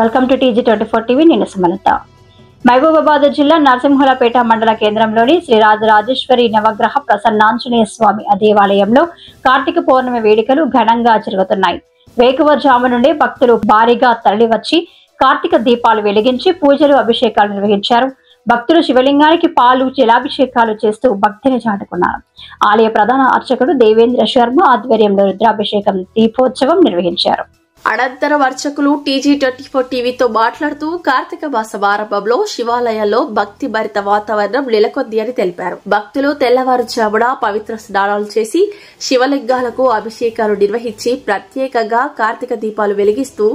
Welcome to TG24 TV. నేను సుమలత. మహబూబాబాద్ జిల్లా నరసింహులపేట మండల కేంద్రంలోని శ్రీ రాజరాజేశ్వరి నవగ్రహ ప్రసన్నాంజనేయ స్వామి దేవాలయంలో కార్తీక పౌర్ణమి వేడుకలు ఘనంగా జరుగుతున్నాయి. వేకువజాము నుండి భక్తులు భారీగా తరలివచ్చి కార్తీక దీపాలు వెలిగించి పూజలు అభిషేకాలు నిర్వహించారు. భక్తులు శివలింగానికి పాలు జలాభిషేకాలు చేస్తూ భక్తిని చాటుకున్నారు. ఆలయ ప్రధాన అర్చకుడు దేవేంద్ర శర్మ ఆధ్వర్యంలో రుద్రాభిషేకం దీపోత్సవం నిర్వహించారు. అనంతరం అర్చకులు TG24 టీవీతో మాట్లాడుతూ కార్తీక మాస ఆరంభంలో శివాలయాల్లో భక్తి భరిత వాతావరణం నెలకొంది అని తెలిపారు. భక్తులు తెల్లవారుజామున పవిత్ర స్నానాలు చేసి శివలింగాలకు అభిషేకాలు నిర్వహించి ప్రత్యేకంగా కార్తీక దీపాలు వెలిగిస్తూ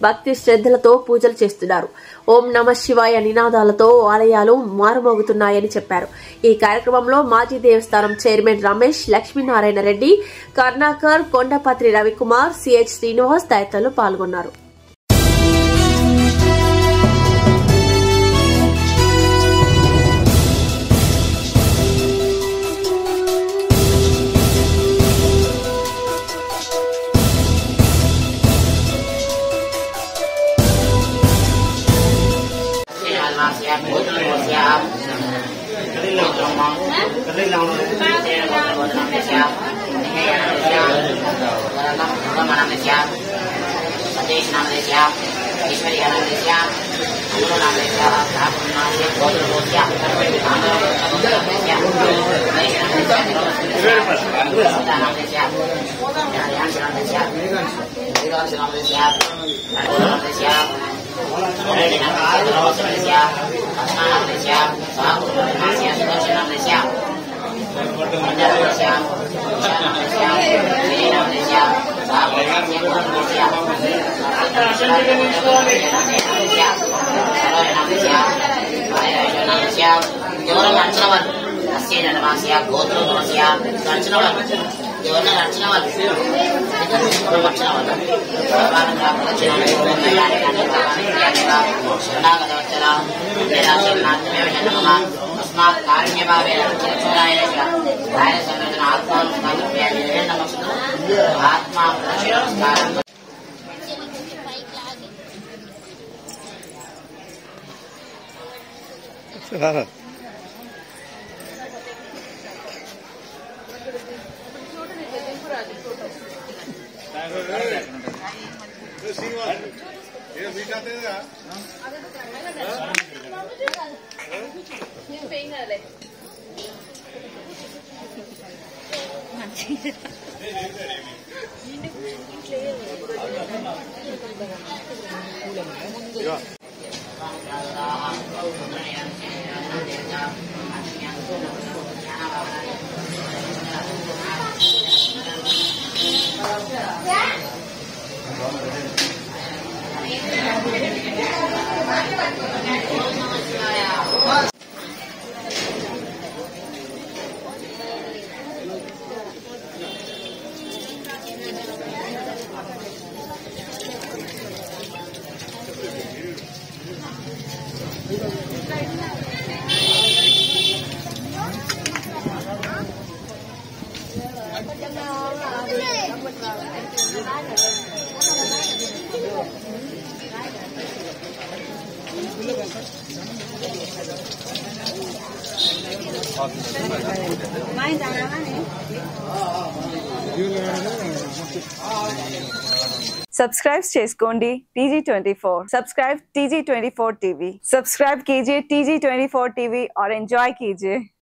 భక్తి శ్రద్ధలతో పూజలు చేస్తున్నారు. ఓం నమ శివాయ నినాదాలతో ఆలయాలు మారుమోగుతున్నాయని చెప్పారు. ఈ కార్యక్రమంలో మాజీ దేవస్థానం చైర్మన్ రమేష్, లక్ష్మీనారాయణ రెడ్డి, కర్ణాకర్, కొండపత్రి రవికుమార్, CH శ్రీనివాస్ తదితరులు పాల్గొన్నారు. సబ్స్క్రైబ్ చేసుకోండి TG24. Subscribe TG24 TV. Subscribe कीजिए TG24 टीवी और एंजॉय कीजिए.